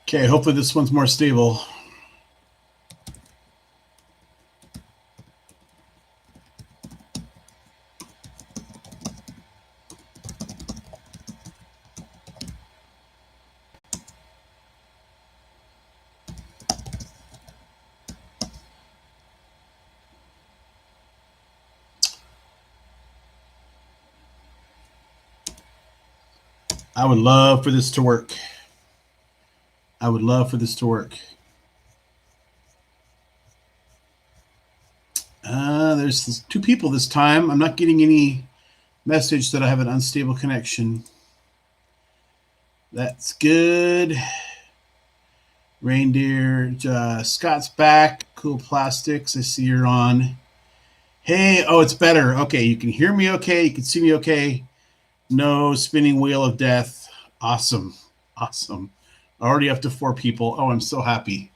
Okay, hopefully this one's more stable. I would love for this to work. I would love for this to work. There's 2 people this time. I'm not getting any message that I have an unstable connection. That's good. Reindeer, Scott's back. Cool Plastics. I see you're on. Hey, oh, it's better. Okay, you can hear me okay. You can see me okay. No spinning wheel of death. Awesome. Awesome. Already up to 4 people. Oh, I'm so happy.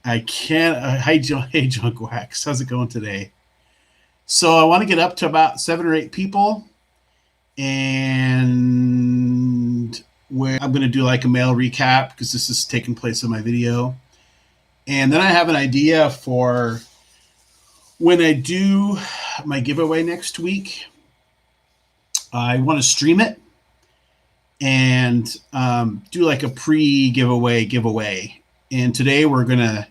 I can't. Hey, Junk Wax. How's it going today? So I want to get up to about 7 or 8 people. And where I'm going to do like a mail recap because this is taking place in my video. And then I have an idea for when I do my giveaway next week. I want to stream it and do like a pre-giveaway. And today we're going to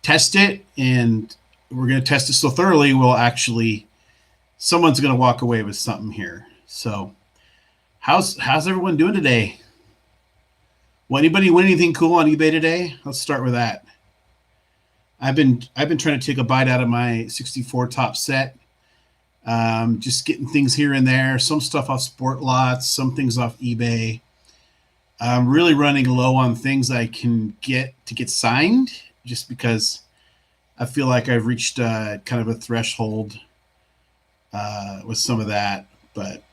test it, and we're going to test it so thoroughly someone's going to walk away with something here. So how's everyone doing today? Will anybody win anything cool on eBay today? Let's start with that. I've been trying to take a bite out of my 64 top set. Just getting things here and there, some stuff off Sport Lots, some things off eBay. I'm really running low on things I can get signed, just because I feel like I've reached kind of a threshold with some of that. But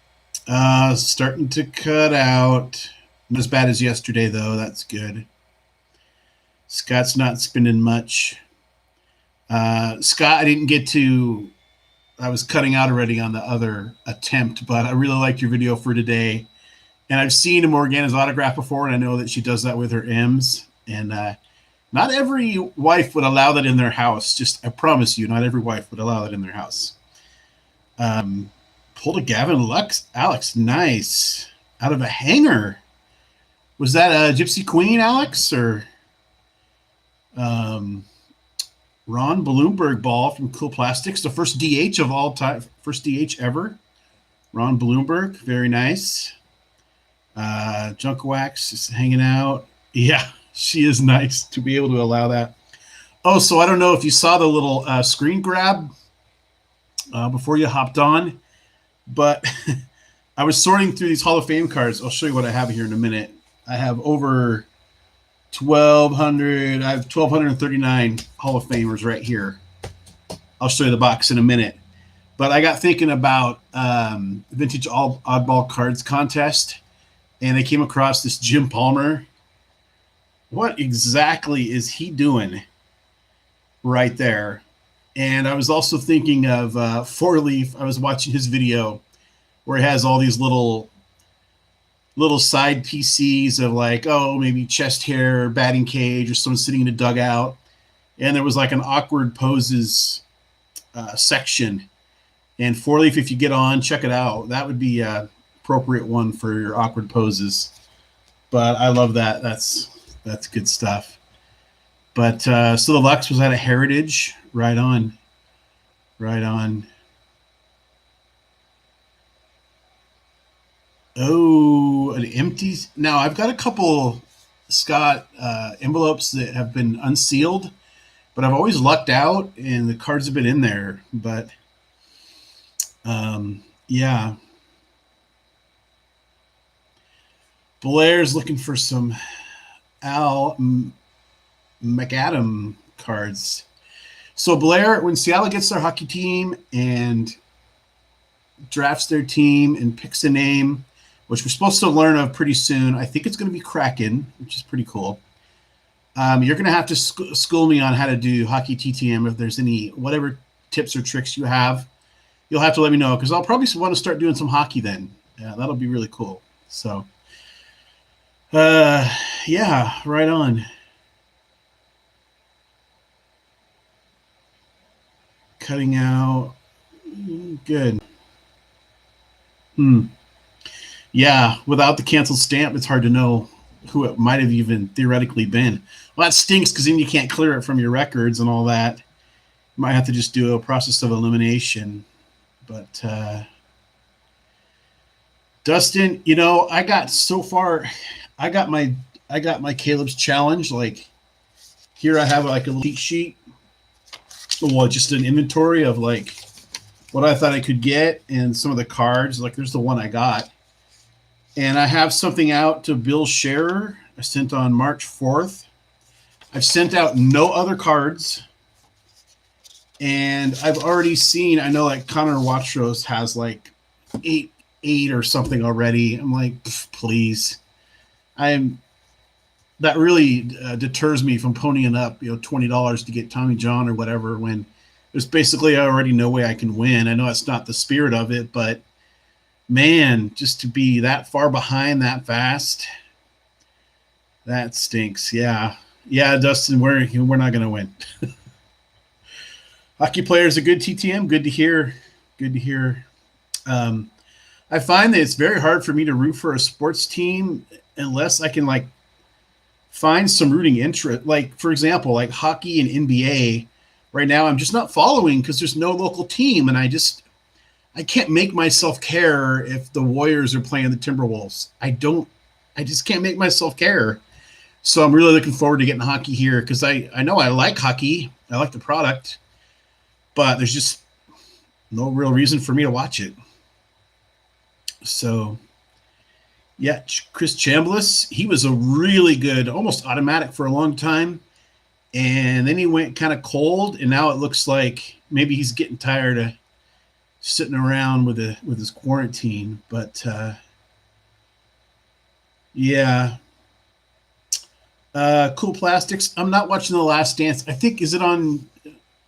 starting to cut out. Not as bad as yesterday, though. That's good. Scott's not spending much. Scott, I didn't get to. I was cutting out already on the other attempt, but I really liked your video for today. And I've seen Morgana's autograph before, and I know that she does that with her M's. And not every wife would allow that in their house. I promise you, not every wife would allow that in their house. Pulled a Gavin Lux. Alex, nice. Out of a hanger. Was that a Gypsy Queen, Alex, or Ron Bloomberg ball from Cool Plastics, the first DH of all time, first DH ever. Ron Bloomberg, very nice. Junk Wax is hanging out. Yeah, she is nice to be able to allow that. Oh, so I don't know if you saw the little screen grab before you hopped on, but I was sorting through these Hall of Fame cards. I'll show you what I have here in a minute. I have over 1,200. I have 1,239 Hall of Famers right here. I'll show you the box in a minute. But I got thinking about Vintage Oddball Cards contest, and I came across this Jim Palmer. What exactly is he doing right there? And I was also thinking of Four Leaf. I was watching his video where he has all these little side PCs of like, oh, maybe chest hair, batting cage, or someone sitting in a dugout. And there was like an awkward poses section. And Four Leaf, if you get on, check it out. That would be an appropriate one for your awkward poses. But I love that. That's good stuff. But so the Lux was at a Heritage. Right on. Right on. Oh, an empty. Now, I've got a couple, Scott, envelopes that have been unsealed, but I've always lucked out, and the cards have been in there. But, yeah. Blair's looking for some Al McAdam cards. So, Blair, when Seattle gets their hockey team and drafts their team and picks a name, which we're supposed to learn of pretty soon. I think it's going to be Kraken, which is pretty cool. You're going to have to school me on how to do hockey TTM. If there's any, whatever tips or tricks you have, you'll have to let me know, because I'll probably want to start doing some hockey then. Yeah, that'll be really cool. So, Yeah, right on. Cutting out. Good. Hmm. Yeah, without the canceled stamp, it's hard to know who it might have even theoretically been. Well, that stinks because then you can't clear it from your records and all that. You might have to just do a process of elimination. But Dustin, I got so far. I got my I got my Caleb's challenge. Like here, I have like a little cheat sheet. Well, just an inventory of like what I thought I could get and some of the cards. Like there's the one I got, and I have something out to Bill Scherer. I sent on March 4th. I've sent out no other cards, and I've already seen. I know like Connor Watchros has like eight or something already. I'm like, please. I'm that really deters me from ponying up, $20 to get Tommy John or whatever. When there's basically already no way I can win. I know that's not the spirit of it, but man, just to be that far behind that fast, that stinks. Yeah, Dustin, we're not gonna win. Hockey players a good TTM. Good to hear. Good to hear. I find that it's very hard for me to root for a sports team unless I can like find some rooting interest. Like for example, like hockey and NBA. Right now, I'm just not following because there's no local team, and I can't make myself care if the Warriors are playing the Timberwolves. I just can't make myself care. So I'm really looking forward to getting hockey here because I know I like hockey. I like the product, but there's just no real reason for me to watch it. So, yeah, Chris Chambliss, he was a really good, almost automatic for a long time. And then he went kind of cold, and now it looks like maybe he's getting tired of sitting around with his quarantine. But yeah, Cool Plastics. I'm not watching The Last Dance. I think is it on?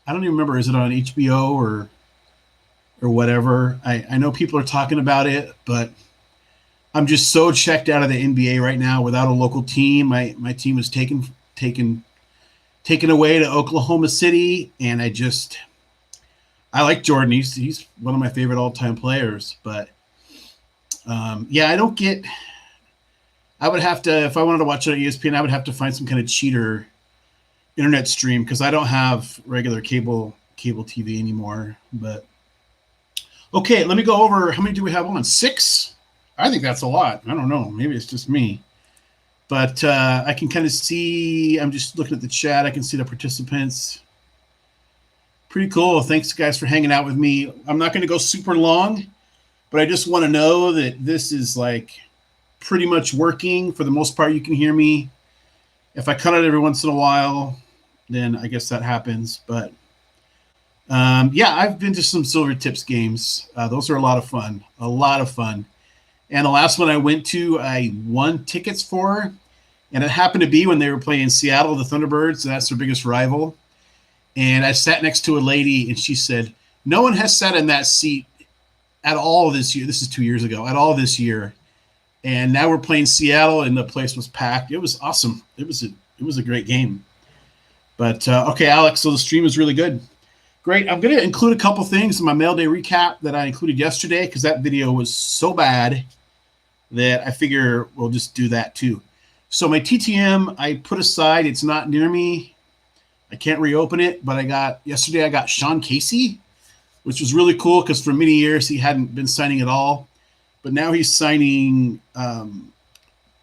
I don't even remember. Is it on HBO or whatever? I know people are talking about it, but I'm just so checked out of the NBA right now. Without a local team, my team was taken away to Oklahoma City, and I like Jordan. He's one of my favorite all time players, but yeah, I don't get. I would have to, if I wanted to watch it on ESPN, I would have to find some kind of cheater internet stream because I don't have regular cable TV anymore. But okay, let me go over how many do we have on? 6? I think that's a lot. I don't know. Maybe it's just me. But I can kind of see, I'm just looking at the chat. I can see the participants. Pretty cool. Thanks, guys, for hanging out with me. I'm not going to go super long, but I just want to know that this is like pretty much working. For the most part, you can hear me. If I cut it every once in a while, then I guess that happens. But yeah, I've been to some Silver Tips games. Those are a lot of fun. A lot of fun. And the last one I went to, I won tickets for, and it happened to be when they were playing Seattle, the Thunderbirds. And that's their biggest rival. And I sat next to a lady, and she said, "No one has sat in that seat at all this year." This is 2 years ago. At all this year. And now we're playing Seattle, and the place was packed. It was awesome. It was a great game. But okay, Alex. So the stream is really good. Great. I'm going to include a couple things in my mail day recap that I included yesterday because that video was so bad that I figure we'll just do that too. So my TTM I put aside. It's not near me. I can't reopen it, but yesterday I got Sean Casey, which was really cool because for many years he hadn't been signing at all. But now he's signing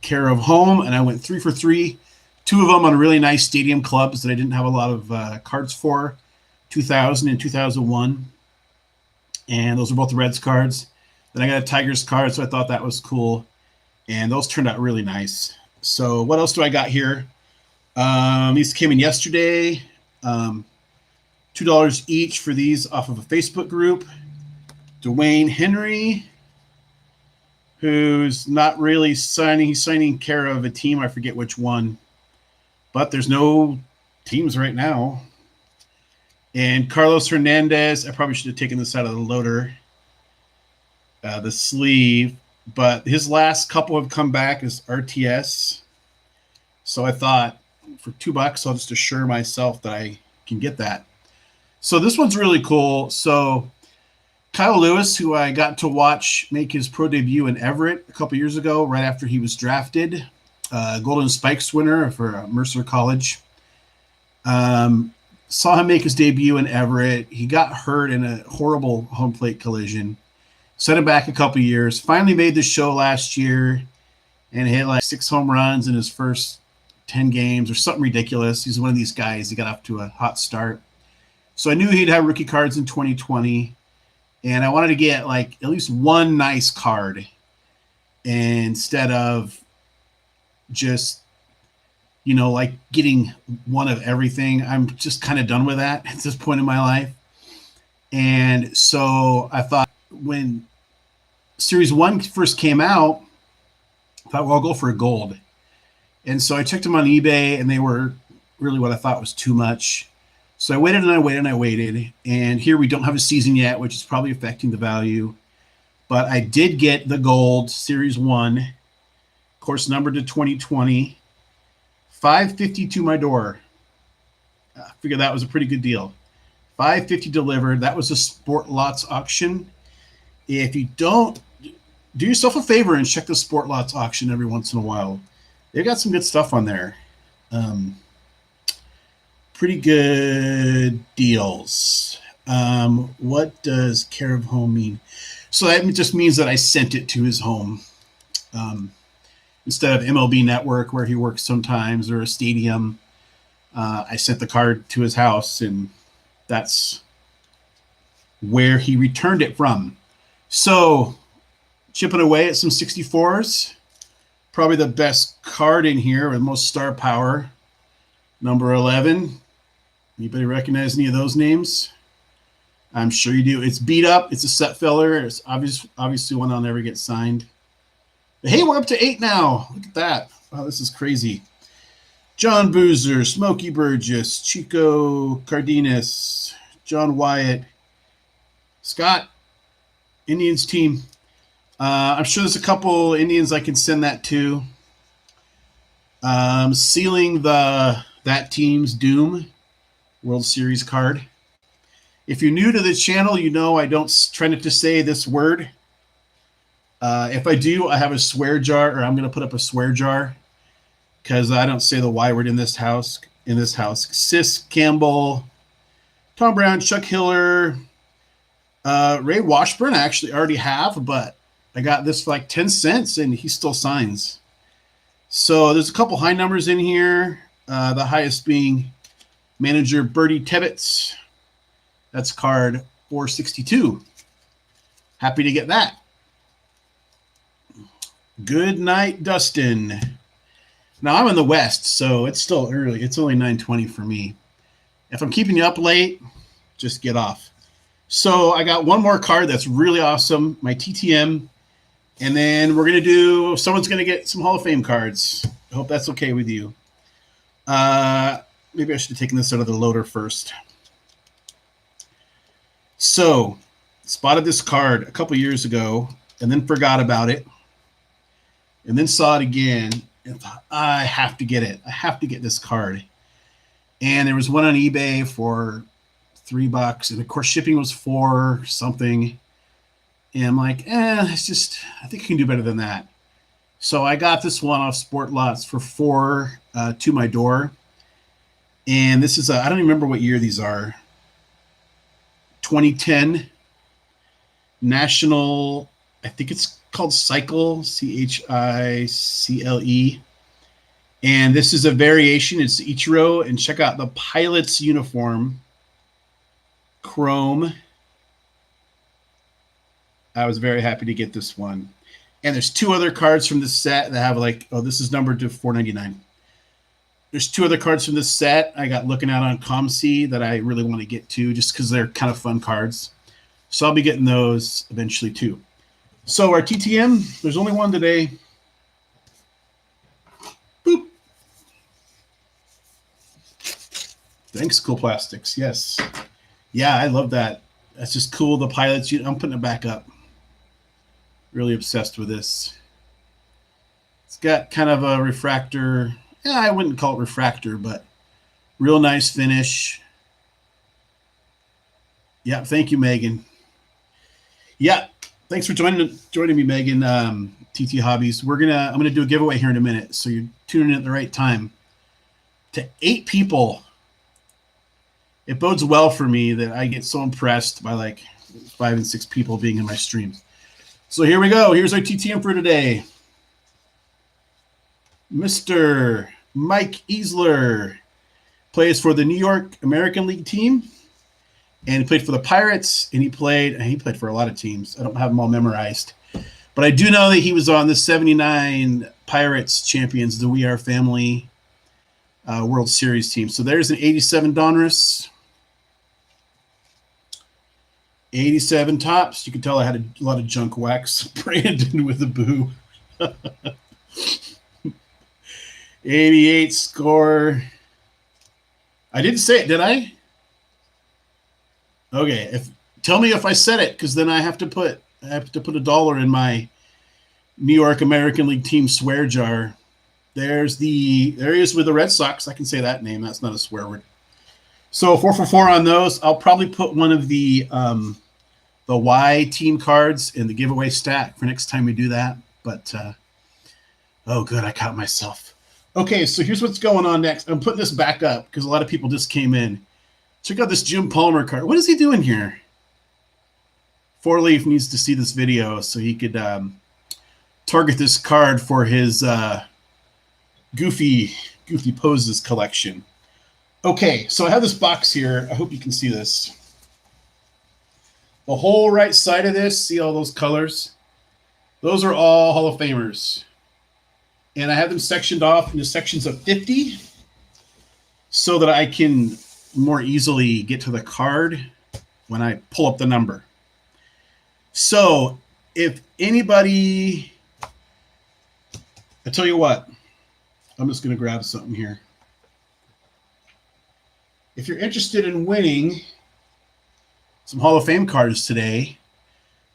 care of home, and I went 3 for 3. 2 of them on really nice stadium clubs that I didn't have a lot of cards for, 2000 and 2001. And those are both the Reds cards. Then I got a Tigers card, so I thought that was cool. And those turned out really nice. So what else do I got here? These came in yesterday. $2 each for these off of a Facebook group. Dwayne Henry, who's not really signing. He's signing care of a team. I forget which one. But there's no teams right now. And Carlos Hernandez, I probably should have taken this out of the loader, the sleeve. But his last couple have come back as RTS. So I thought for $2, I'll just assure myself that I can get that. So this one's really cool. So Kyle Lewis, who I got to watch make his pro debut in Everett a couple years ago, right after he was drafted, Golden Spikes winner for Mercer College. Saw him make his debut in Everett. He got hurt in a horrible home plate collision. Set him back a couple years. Finally made the show last year and hit like 6 home runs in his first 10 games or something ridiculous. He's one of these guys. He got off to a hot start. So I knew he'd have rookie cards in 2020. And I wanted to get like at least one nice card instead of just, like getting one of everything. I'm just kind of done with that at this point in my life. And so I thought when Series 1 first came out, I thought, well, I'll go for a gold. And so I checked them on eBay, and they were really what I thought was too much. So I waited and I waited and I waited. And here we don't have a season yet, which is probably affecting the value. But I did get the gold Series 1, course number to 2020, $550 to my door. I figured that was a pretty good deal. $550 delivered. That was a Sport Lots auction. If you don't, do yourself a favor and check the Sport Lots auction every once in a while. They've got some good stuff on there. Pretty good deals. What does care of home mean? So that just means that I sent it to his home. Instead of MLB Network, where he works sometimes, or a stadium, I sent the card to his house, and that's where he returned it from. So chipping away at some 64s. Probably the best card in here with most star power. Number 11. Anybody recognize any of those names? I'm sure you do. It's beat up. It's a set filler. It's obviously one I'll never get signed. But hey, we're up to 8 now. Look at that. Wow, this is crazy. John Boozer, Smokey Burgess, Chico Cardenas, John Wyatt, Scott, Indians team. I'm sure there's a couple Indians I can send that to. Sealing that team's doom World Series card. If you're new to the channel, you know I don't try not to say this word. If I do, I have a swear jar, or I'm going to put up a swear jar because I don't say the Y word in this house. Sis Campbell, Tom Brown, Chuck Hiller, Ray Washburn I actually already have, but I got this for like 10 cents and he still signs. So there's a couple high numbers in here. The highest being manager Bertie Tebbetts. That's card 462. Happy to get that. Good night, Dustin. Now I'm in the West, so it's still early. It's only 9:20 for me. If I'm keeping you up late, just get off. So I got one more card that's really awesome, my TTM. And then we're going to do, someone's going to get some Hall of Fame cards. I hope that's okay with you. Maybe I should have taken this out of the loader first. So, spotted this card a couple years ago and then forgot about it. And then saw it again and thought, I have to get it. I have to get this card. And there was one on eBay for $3. And of course, shipping was $4 something. And I'm like, it's just, I think I can do better than that. So I got this one off Sport Lots for $4 to my door. And this is, I don't even remember what year these are. 2010 National, I think it's called Cycle, CHICLE. And this is a variation. It's Ichiro. And check out the pilot's uniform. Chrome. I was very happy to get this one. And there's 2 other cards from this set that have like, this is numbered to $4.99. There's 2 other cards from this set I got looking at on ComC that I really want to get to just because they're kind of fun cards. So I'll be getting those eventually too. So our TTM, there's only one today. Boop. Thanks, Cool Plastics. Yes. Yeah, I love that. That's just cool. The pilots, I'm putting it back up. Really obsessed with this. It's got kind of a refractor Yeah, I wouldn't call it refractor, but real nice finish. Yeah, thank you, Megan. Yeah, thanks for joining me, Megan. TT Hobbies. I'm gonna do a giveaway here in a minute, so you're tuning in at the right time. To 8 people, it bodes well for me that I get so impressed by like 5 and 6 people being in my streams. So here we go. Here's our TTM for today. Mr. Mike Easler plays for the New York American League team, and he played for the Pirates, and he played for a lot of teams. I don't have them all memorized, but I do know that he was on the 79 Pirates champions, the We Are Family World Series team. So there's an 87 Donruss, 87 tops. You can tell I had a lot of junk wax. Brandon with a boo. 88 score. I didn't say it, did I? Okay, tell me if I said it, because then I have to put $1 in my New York American League team swear jar. There he is with the Red Sox. I can say that name. That's not a swear word. So 4 for 4 on those. I'll probably put one of the Y team cards in the giveaway stack for next time we do that. But oh, good, I caught myself. Okay, so here's what's going on next. I'm putting this back up because a lot of people just came in. Check out this Jim Palmer card. What is he doing here? 4-Leaf needs to see this video so he could target this card for his goofy poses collection. Okay, so I have this box here. I hope you can see this. The whole right side of this, see all those colors? Those are all Hall of Famers. And I have them sectioned off into sections of 50 so that I can more easily get to the card when I pull up the number. So if anybody, I tell you what, I'm just going to grab something here. If you're interested in winning some Hall of Fame cards today,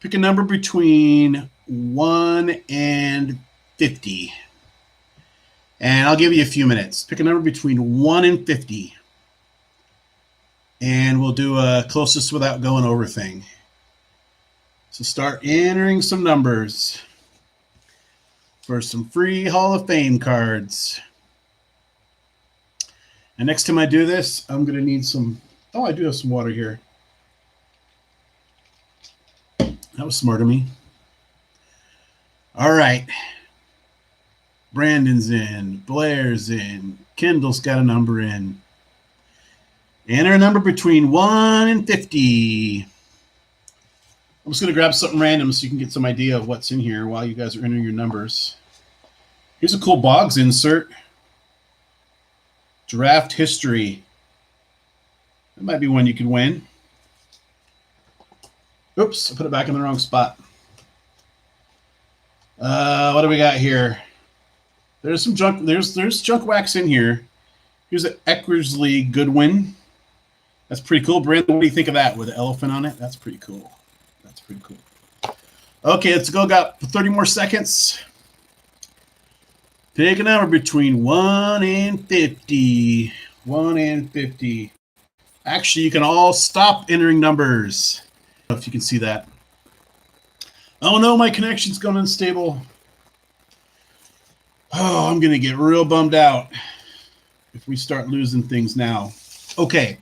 pick a number between 1 and 50. And I'll give you a few minutes. Pick a number between 1 and 50. And we'll do a closest without going over thing. So start entering some numbers for some free Hall of Fame cards. And next time I do this, I'm going to need some... Oh, I do have some water here. That was smart of me. All right. Brandon's in. Blair's in. Kendall's got a number in. Enter a number between 1 and 50. I'm just going to grab something random so you can get some idea of what's in here while you guys are entering your numbers. Here's a cool Boggs insert. Draft history. That might be one you could win. Oops, I put it back in the wrong spot. What do we got here? There's some junk. There's junk wax in here. Here's an Eckersley Goodwin. That's pretty cool. Brandon, what do you think of that with the elephant on it? That's pretty cool. That's pretty cool. Okay, let's go. Got 30 more seconds. Pick a number between 1 and 50. 1 and 50. Actually, you can all stop entering numbers. If you can see that. Oh no, my connection's gone unstable. Oh, I'm going to get real bummed out if we start losing things now. Okay.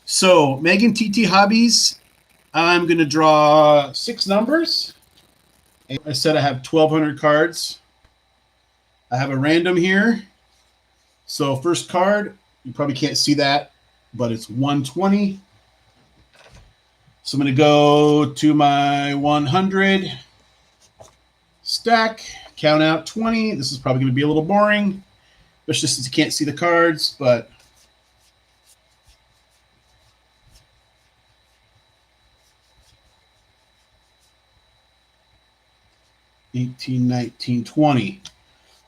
So, Megan TT Hobbies, I'm going to draw 6 numbers. I said I have 1,200 cards. I have a random here. So, first card, you probably can't see that, but it's 120. So, I'm going to go to my 100 stack. Count out 20. This is probably going to be a little boring, especially since you can't see the cards, but $18, $19, $20.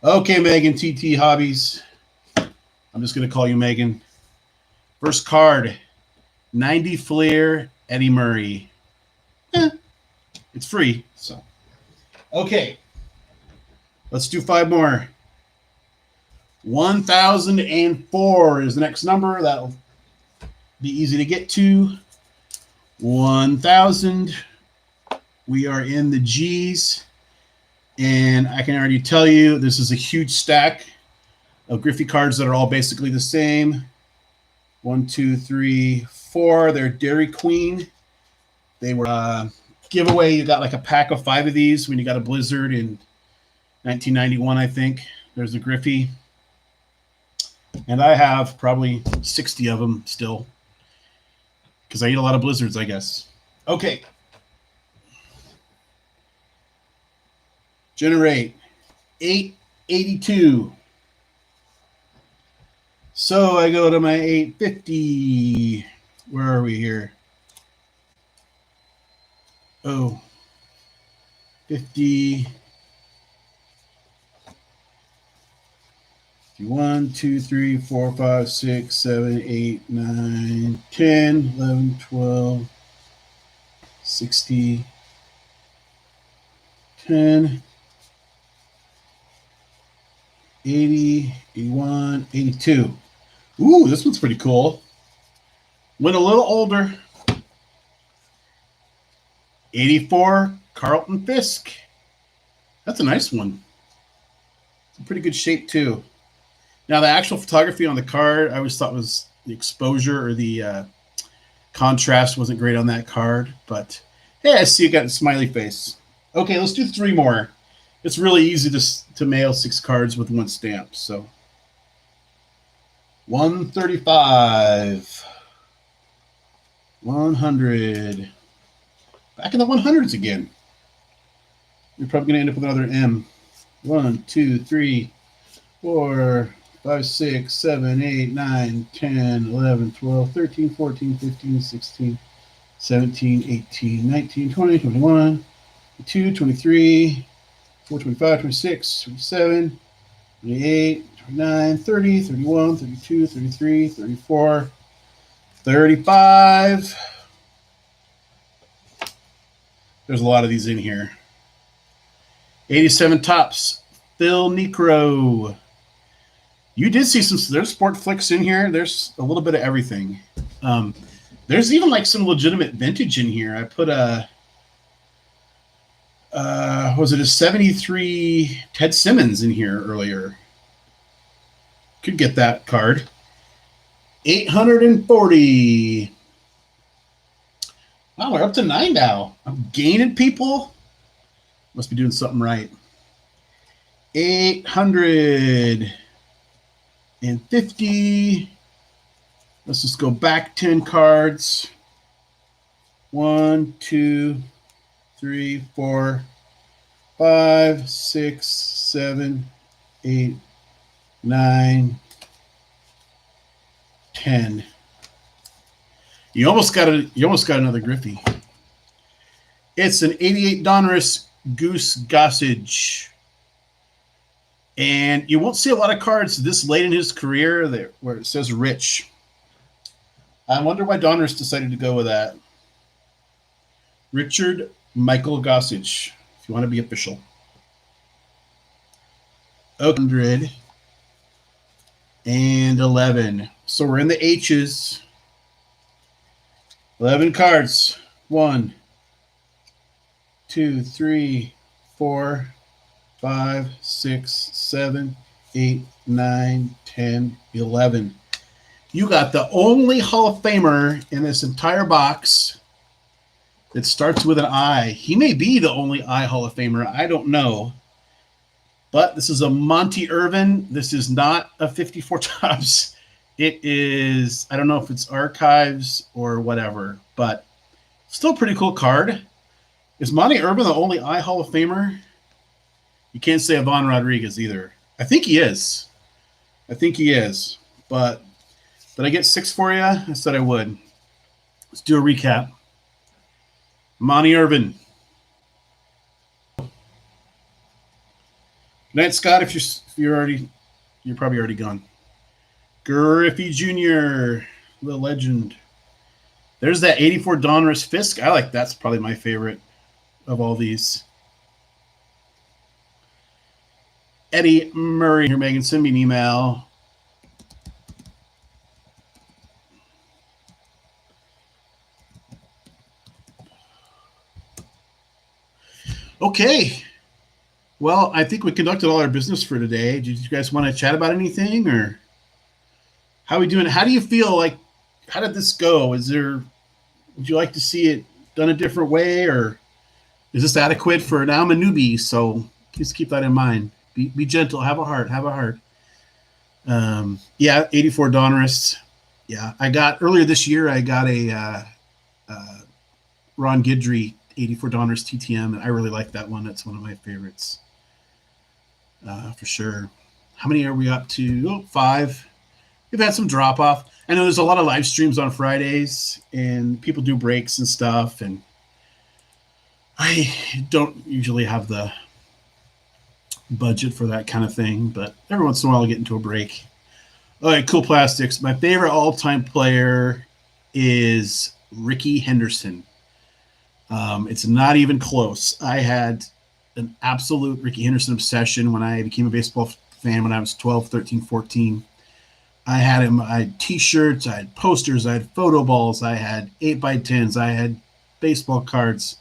Okay, Megan, TT Hobbies. I'm just going to call you Megan. First card, 90 Fleer, Eddie Murray. It's free, so. Okay. Let's do 5 more. 1004 is the next number. That'll be easy to get to. 1000. We are in the G's. And I can already tell you this is a huge stack of Griffey cards that are all basically the same. 1, 2, 3, 4. They're Dairy Queen. They were giveaway. You got like a pack of 5 of these when you got a Blizzard in 1991, I think. There's a Griffey. And I have probably 60 of them still because I eat a lot of Blizzards, I guess. Okay. Generate 882. So I go to my 850. Where are we here? Oh, 50. 1, 2, 3, 4, 5, 6, 7, 8, 9, 10, 11, 12, 60, 10, 80, 81, 82. Ooh, this one's pretty cool. Went a little older. 84, Carlton Fisk. That's a nice one. It's in pretty good shape, too. Now, the actual photography on the card, I always thought was the exposure or the contrast wasn't great on that card. But, hey, I see you got a smiley face. Okay, let's do 3 more. It's really easy to mail 6 cards with 1 stamp. So, 135. 100. Back in the 100s again. You're probably going to end up with another M. 1, 2, 3, 4, 5, 6, 7, 8, 9, 10, 11, 12, 13, 14, 15, 16, 17, 18, 19, 20, 21, 22, 23, 24, 25, 26, 27, 28, 29, 30, 31, 32, 33, 34, 35. There's a lot of these in here. 87 tops. Phil Necro. You did see some. There's sport flicks in here. There's a little bit of everything. There's even like some legitimate vintage in here. I put a. Was it a 73 Ted Simmons in here earlier? Could get that card. 840. Wow, we're up to 9 now. I'm gaining people. Must be doing something right. 850. Let's just go back 10 cards. 1, 2, 3, 4, 5, 6, 7, 8, 9, 10. You almost got another Griffey. It's an 88 Donruss Goose Gossage. And you won't see a lot of cards this late in his career where it says rich. I wonder why Donruss decided to go with that. Richard Michael Gossage, if you want to be official. 111. So we're in the H's. 11 cards. 1, 2, 3, 4, 5, 6, 7, 8, 9, 10, 11. You got the only Hall of Famer in this entire box that starts with an I. He may be the only I Hall of Famer. I don't know. But this is a Monty Irvin. This is not a 54 tops. It is, I don't know if it's archives or whatever, but still a pretty cool card. Is Monty Irvin the only I Hall of Famer? You can't say Ivan Rodriguez either. I think he is. But did I get 6 for you? I said I would. Let's do a recap. Monty Irvin. Good night, Scott. If you're probably already gone. Griffey Jr., the legend. There's that 84 Donruss Fisk. I like that's probably my favorite of all these. Eddie Murray here, Megan. Send me an email. Okay. Well, I think we conducted all our business for today. Did you guys want to chat about anything, or how are we doing? How do you feel like? How did this go? Is there? Would you like to see it done a different way, or is this adequate for now? I'm a newbie, so please keep that in mind. Be gentle. Have a heart. Have a heart. Yeah, 84 Donruss. Yeah, I got earlier this year. I got a Ron Guidry 84 Donruss TTM, and I really like that one. That's one of my favorites, for sure. How many are we up to? Oh, 5. We've had some drop off. I know there's a lot of live streams on Fridays, and people do breaks and stuff, and I don't usually have the budget for that kind of thing, but every once in a while I get into a break. All right, Cool Plastics. My favorite all-time player is Ricky Henderson. It's not even close. I had an absolute Ricky Henderson obsession when I became a baseball fan when I was 12, 13, 14. I had him. I had T-shirts. I had posters. I had photo balls. I had 8x10s. I had baseball cards.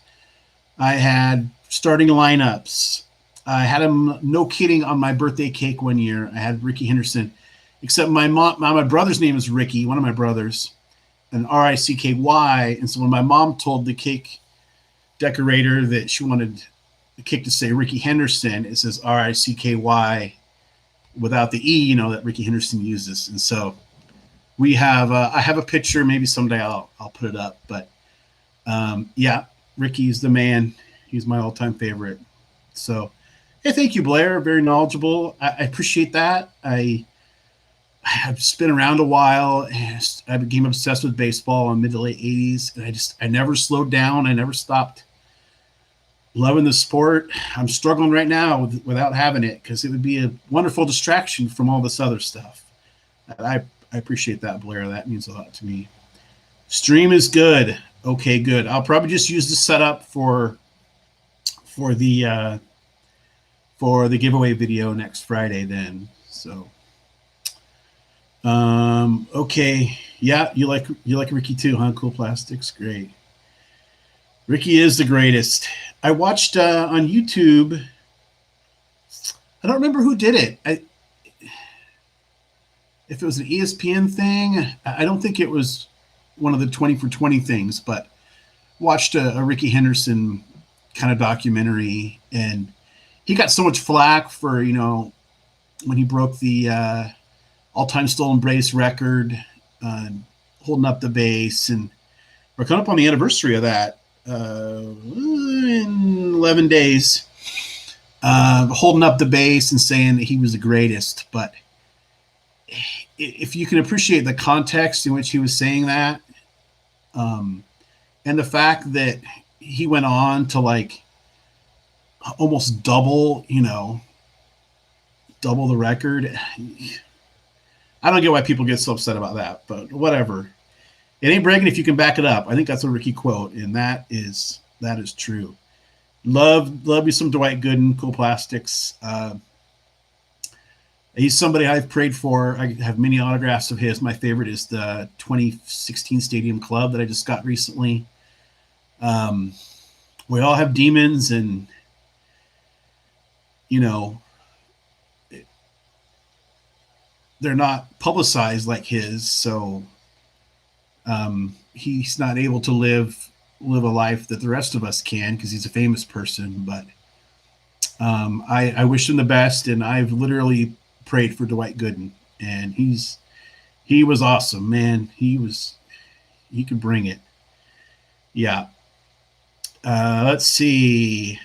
I had starting lineups. I had him, no kidding, on my birthday cake one year. I had Ricky Henderson, except my brother's name is Ricky, one of my brothers, and Ricky. And so when my mom told the cake decorator that she wanted the cake to say Ricky Henderson, it says Ricky without the E, that Ricky Henderson uses. And so we have, I have a picture. Maybe someday I'll put it up. But yeah, Ricky's the man. He's my all-time favorite. So, hey, thank you, Blair. Very knowledgeable. I appreciate that. I've been around a while. And I became obsessed with baseball in mid to late 80s. And I never slowed down. I never stopped loving the sport. I'm struggling right now without having it, because it would be a wonderful distraction from all this other stuff. I appreciate that, Blair. That means a lot to me. Stream is good. Okay, good. I'll probably just use the setup for the giveaway video next Friday then. So okay. Yeah, you like Ricky too, huh? Cool Plastics. Great. Ricky is the greatest. I watched on YouTube. I don't remember who did it. If it was an ESPN thing, I don't think it was one of the 20 for 20 things, but watched a Ricky Henderson kind of documentary, and he got so much flack for, when he broke the all-time stolen base record, holding up the base, and we're coming up on the anniversary of that in 11 days, holding up the base and saying that he was the greatest. But if you can appreciate the context in which he was saying that, and the fact that he went on to almost double the record. I don't get why people get so upset about that, but whatever. It ain't bragging if you can back it up. I think that's a Ricky quote, and that is true. Love me some Dwight Gooden, Cool Plastics. He's somebody I've prayed for. I have many autographs of his. My favorite is the 2016 Stadium Club that I just got recently. We all have demons, and they're not publicized like his, so he's not able to live a life that the rest of us can, because he's a famous person. But I wish him the best, and I've literally prayed for Dwight Gooden, and he was awesome, man. He could bring it. Yeah. Let's see.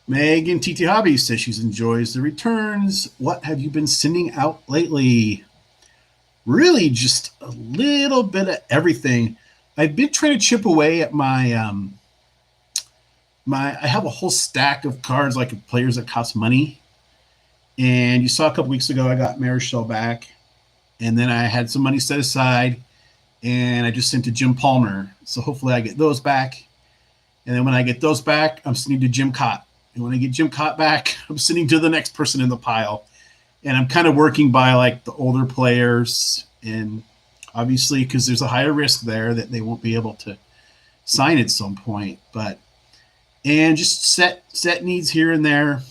Megan TT Hobby says she enjoys the returns. What have you been sending out lately? Really, just a little bit of everything. I've been trying to chip away at my I have a whole stack of cards, like players that cost money. And you saw a couple weeks ago I got Marichal back, and then I had some money set aside, and I just sent to Jim Palmer. So hopefully I get those back. And then when I get those back, I'm sending to Jim Cott. And when I get Jim Cott back, I'm sending to the next person in the pile. And I'm kind of working by like the older players, and obviously because there's a higher risk there that they won't be able to sign at some point. But and just set needs here and there,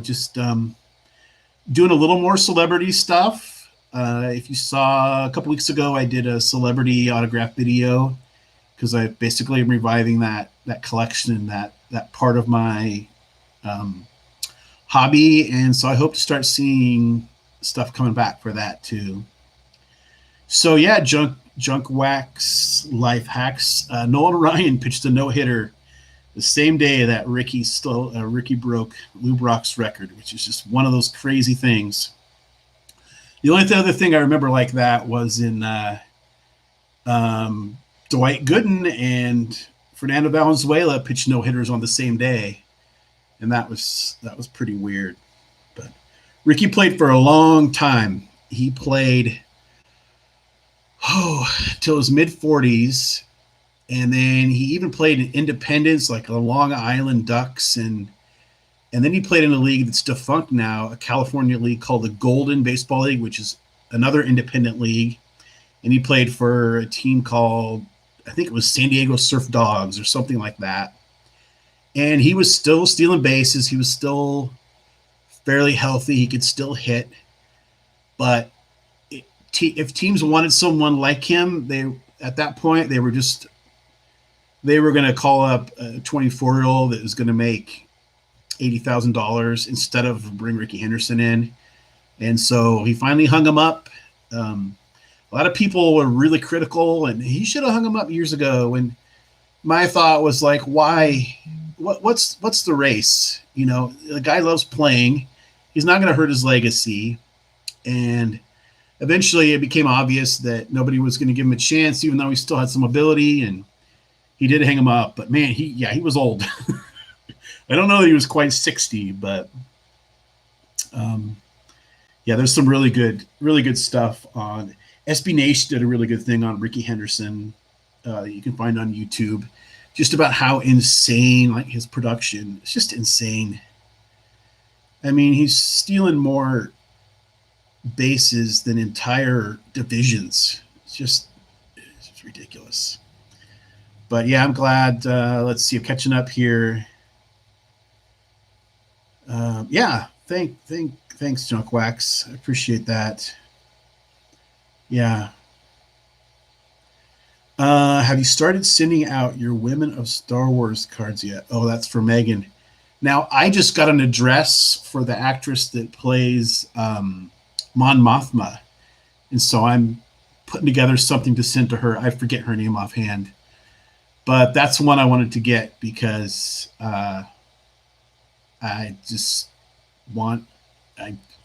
just doing a little more celebrity stuff. If you saw a couple weeks ago, I did a celebrity autograph video because I basically am reviving that collection, that part of my hobby, and so I hope to start seeing stuff coming back for that too. So yeah, junk wax life hacks. Nolan Ryan pitched a no hitter the same day that Ricky broke Lou Brock's record, which is just one of those crazy things. The only other thing I remember like that was in Dwight Gooden and Fernando Valenzuela pitched no hitters on the same day, and that was pretty weird. But Ricky played for a long time. He played till his mid 40s, and then he even played in independents like the Long Island Ducks, and then he played in a league that's defunct now, a California league called the Golden Baseball League, which is another independent league. And he played for a team called, I think it was San Diego Surf Dogs or something like that. And he was still stealing bases. He was still fairly healthy. He could still hit. But if teams wanted someone like him, at that point they were going to call up a 24-year-old that was going to make $80,000 instead of bring Ricky Henderson in. And so he finally hung him up. A lot of people were really critical, and he should have hung him up years ago. And my thought was like, why? What's the race? The guy loves playing. He's not going to hurt his legacy. And eventually it became obvious that nobody was going to give him a chance, even though he still had some ability, and he did hang him up. But man, he was old. I don't know that he was quite 60, but there's some really good stuff on SB Nation. Did a really good thing on Ricky Henderson that you can find on YouTube, just about how insane like his production. It's just insane. I mean, he's stealing more bases than entire divisions. It's ridiculous. But yeah, I'm glad. Let's see, I'm catching up here. Thanks, Junk Wax. I appreciate that. Yeah. Have you started sending out your Women of Star Wars cards yet? Oh, that's for Megan. Now, I just got an address for the actress that plays Mon Mothma, and so I'm putting together something to send to her. I forget her name offhand, but that's one I wanted to get because I just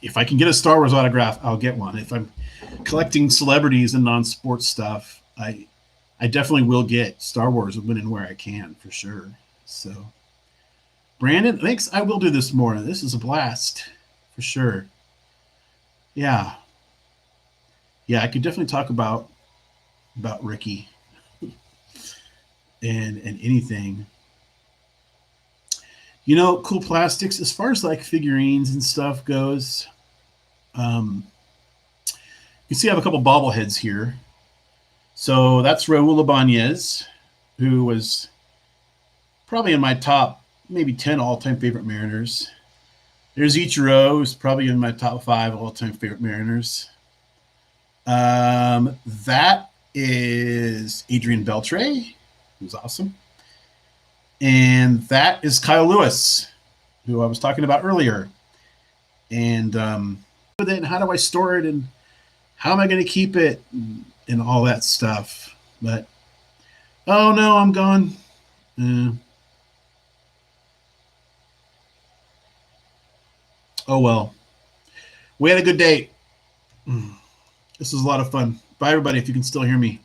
if I can get a Star Wars autograph, I'll get one. If I'm collecting celebrities and non-sports stuff, I definitely will get Star Wars when and where I can, for sure. So, Brandon, thanks. I will do this more. This is a blast, for sure. Yeah. I could definitely talk about Ricky and anything. Cool plastics, as far as like figurines and stuff goes. You see I have a couple bobbleheads here. So that's Raul Ibanez, who was probably in my top maybe 10 all-time favorite Mariners. There's Ichiro, who's probably in my top 5 all-time favorite Mariners. That is Adrian Beltre, who's awesome. And that is Kyle Lewis, who I was talking about earlier. And with it, and how do I store it, and how am I going to keep it, and all that stuff. But oh no, I'm gone. Oh well. We had a good day. This was a lot of fun. Bye, everybody, if you can still hear me.